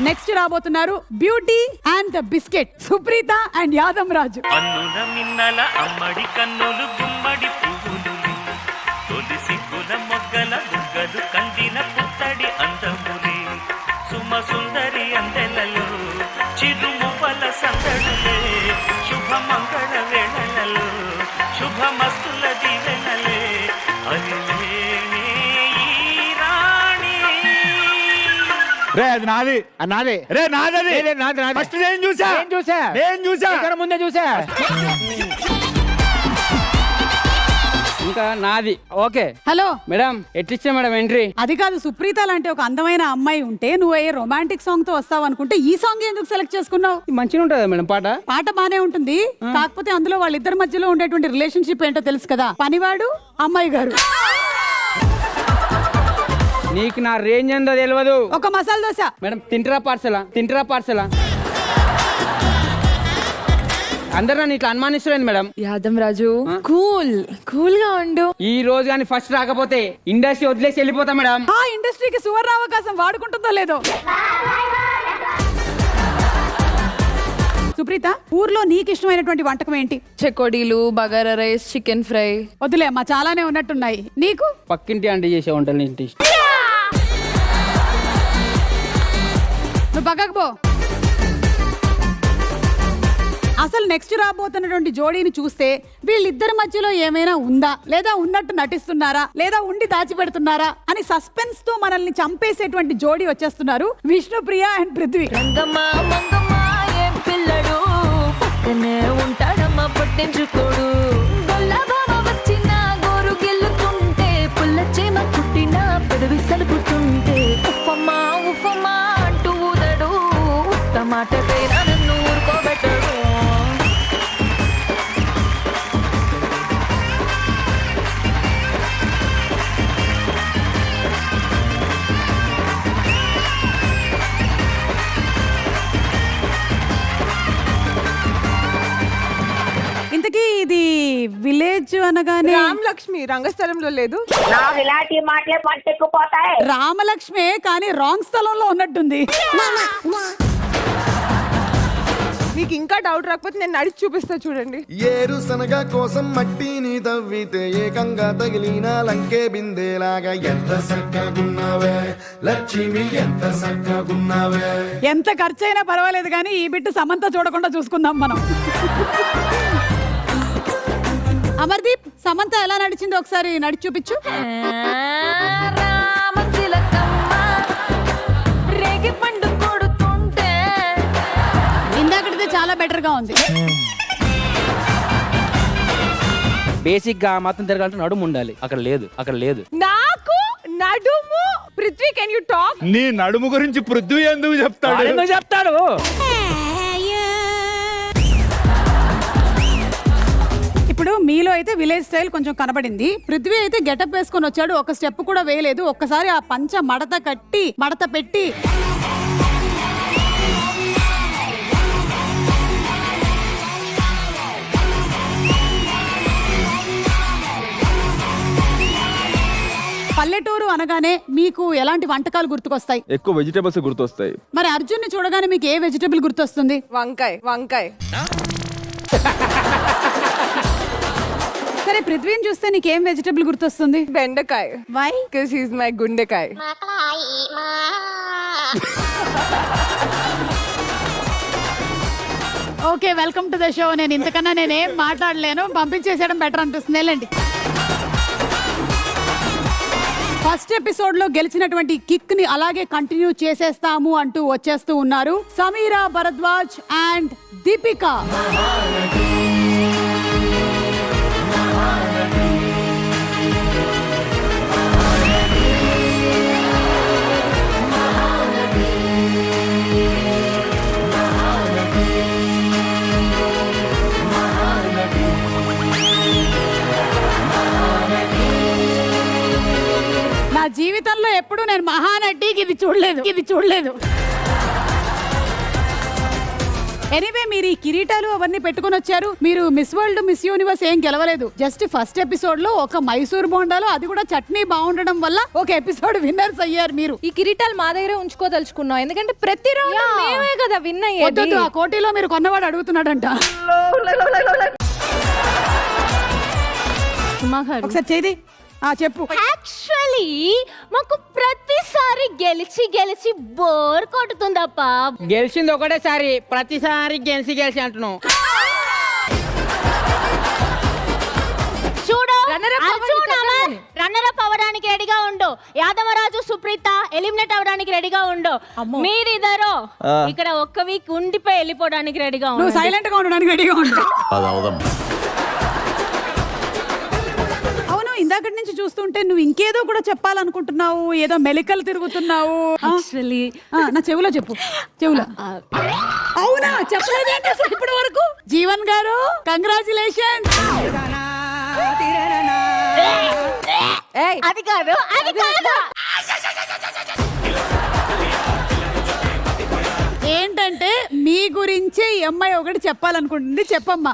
Next రాబోతున్నారు beauty and the biscuit Supreetha and Yadam Raju. అన్నుల మిన్నల అమ్మడి కన్నులు గుమ్మడి పువ్వులు తొలి సిగ్గుల మొగ్గల బుగ్గలు కందిన పుత్తడి అందములే సుమ సుందరి అందెలలో చిరుమువ్వల సందడులే శుభ మంగళ వేళలలో శుభమస్తుల దీవెనలే అలిలేనే ఈ రాణి. రే అది నాది నాదే రే నాదది నాది నాది ఫస్ట్ నేను చూసా ఇక్కడ ముందే చూసా ఇంకా నాది. ఓకే హలో మేడం ఎట్లిచ్చా మేడం ఎంట్రీ? అది కాదు, సుప్రీత లాంటి ఒక అందమైన అమ్మాయి ఉంటే నువ్వు ఏ రొమాంటిక్ సాంగ్ తో వస్తావు అనుకుంటే ఈ సాంగ్ ఎందుకు సెలెక్ట్ చేసుకున్నావు? మంచిగా ఉంటుందా మేడం పాట? పాట బానే ఉంటుంది, కాకపోతే అందులో వాళ్ళిద్దరి మధ్యలో ఉండేటువంటి రిలేషన్షిప్ ఏంటో తెలుసు కదా, పనివాడు అమ్మాయి గారు. నీకు నా రేంజ్ ఎంతో తెలియదు. ఒక మసాలా దోశ మేడం తింటరా పార్సలా అందరు నన్ను ఇట్లా అనుమానిస్తున్నారు మేడం. యాదం రాజు కూల్ గా ఉండు. ఈ రోజు కానీ ఫస్ట్ రాకపోతే ఇండస్ట్రీ వదిలేసి వెళ్ళిపోతా మేడం. ఆ ఇండస్ట్రీకి సువర్ణావకాశం వాడుకుంటుందో లేదో. సుప్రీత, ఊర్లో నీకు ఇష్టమైనటువంటి వంటకం ఏంటి? చెకోడీలు, బగారా రైస్, చికెన్ ఫ్రై. వద్దులే, మా చాలానే ఉన్నట్టున్నాయి. నీకు? పక్కింటి అండి చేసే వంటలు ఇంటి ఇష్టం. నువ్వు పక్కకు పో. అసలు నెక్స్ట్ రాబోతున్నటువంటి జోడీని చూస్తే వీళ్ళిద్దరి మధ్యలో ఏమైనా ఉందా, లేదా ఉన్నట్టు నటిస్తున్నారా, లేదా ఉండి దాచిపెడుతున్నారా అని సస్పెన్స్ తో మనల్ని చంపేసేటువంటి జోడీ వచ్చేస్తున్నారు, విష్ణుప్రియ అండ్ పృథ్వీ. పిల్లడు పక్కనే ఉంటాడమ్మా పట్టించుకోడు. వచ్చిన గోరు గెల్లుకుంటే పుల్ల చేమ కుట్టిన పెదవి సలుపుతుంటే ఉఫమా అంటూ ఊదడు. మాట పేరా నన్ను ఊరుకోబెట్టడు. ఇంతకీ ఇది విలేజ్ అనగానే రామలక్ష్మి రంగస్థలంలో లేదు. ఇలాంటి మాటలే పట్టుకుపోతాయి. రామలక్ష్మే, కానీ రాంగ్ స్థలంలో ఉన్నట్టుంది. మీకు ఇంకా డౌట్ రాకపోతే నేను నడిచి చూపిస్తా చూడండి. ఏరు శనగ కోసం మట్టిని తవ్వితే ఏకంగా తగిలిన లంకే బిందేలాగా ఎంత చక్కగున్నావే లక్ష్మి, ఎంత చక్కగున్నావే. ఎంత ఖర్చైనా పర్వాలేదు కానీ ఈ బిట్టు సమంత చూడకుండా చూసుకుందాం మనం. అమర్దీప్, సమంత ఎలా నడిచిందో ఒకసారి నడిచి చూపించు. రేగి పండు కొడుతుంటే ఇందాకటిదే చాలా బెటర్ గా ఉంది. బేసిక్ గా మాత్రం తిరగాలంటే నడుము ఉండాలి, అక్కడ లేదు. నాకు నడుము. Prithvi, can you talk? నీ నడుము గురించి పృథ్వీ ఎందుకు చెప్తాడు? ఇప్పుడు మీలో అయితే విలేజ్ స్టైల్ కొంచెం కనబడింది, పృథ్వీ అయితే గెటప్ వేసుకొని వచ్చాడు, ఒక స్టెప్ కూడా వేయలేదు. ఒక్కసారి ఆ పంచ మడత పెట్టి పల్లెటూరు అనగానే మీకు ఎలాంటి వంటకాలు గుర్తుకొస్తాయి? ఎక్కువ వెజిటేబుల్స్ గుర్తొస్తాయి. మరి అర్జున్ ని చూడగానే మీకు ఏ వెజిటబుల్ గుర్తొస్తుంది? వంకాయ. సరే, పృథ్వీని చూస్తే నీకేం వెజిటబుల్ గుర్తొస్తుంది? బెండకాయ. Why? Because he is my గుండెకాయ. Okay, welcome to the show. నేను ఇంతకన్నా నేనేం మాట్లాడలేను, పంపించేసేయడం బెటర్ అనిపిస్తుంది. వెళ్ళండి. ఫస్ట్ ఎపిసోడ్ లో గెలిచినటువంటి కిక్ ని అలాగే కంటిన్యూ చేసేస్తాము అంటూ వచ్చేస్తూ ఉన్నారు సమీరా భరద్వాజ్ అండ్ దీపిక. జీవితంలో ఎప్పుడు నేను మహానటికి ఇది చూడలేదు. ఎనీవే మీరు ఈ కిరీటాలు అవన్నీ పెట్టుకొని వచ్చారు. మీరు మిస్ వరల్డ్ మిస్ యూనివర్స్ ఏం గెలవలేదు. జస్ట్ ఫస్ట్ ఎపిసోడ్ లో ఒక మైసూర్ బోండాలు, అది కూడా చట్నీ బాగుండడం వల్ల ఒక ఎపిసోడ్ విన్నర్స్ అయ్యారు మీరు. ఈ కిరీటాలు మా దగ్గరే ఉంచుకోదలుచుకున్నాం, ఎందుకంటే ప్రతి రౌండ్ మేమే కదా విన్ అయ్యేది. వద్దొద్దు, ఆ కోటిలో మీరు కొన్నవాడు అడుగుతున్నాడంట. ఒకసారి చేది చెప్పు. యాక్చువల్లీ మాకు ప్రతిసారి గెలిచి బోర్ కొడుతుందప్ప. గెలిచింది ఒకటేసారి, ప్రతిసారి గెలిచి అంటున్నావు. చూడు రన్నర్ అప్ అవ్వడానికి రెడీగా ఉండు. యాదవరాజు సుప్రీత ఎలిమినేట్ అవ్వడానికి రెడీగా ఉండు. మీరిద్దరు ఇక్కడ ఒక్క వీక్ ఉండిపోయి వెళ్ళిపోవడానికి రెడీగా ఉండు. నువ్వు సైలెంట్ గా ఉండడానికి రెడీగా ఉండు. అవును, ఇందాకటి నుంచి చూస్తుంటే నువ్వు ఇంకేదో కూడా చెప్పాలనుకుంటున్నావు, ఏదో మెలికలు తిరుగుతున్నావు. నా చెవులో చెప్పు, చెవులో. అవునా, చెప్పలేదేంటి అసలు ఇప్పటి వరకు? జీవన్ గారు కంగ్రాచులేషన్. అది కాదు, అది కాదు. ఏంటంటే మీ గురించే ఈ అమ్మాయి ఒకటి చెప్పాలనుకుంటుంది. చెప్పమ్మా.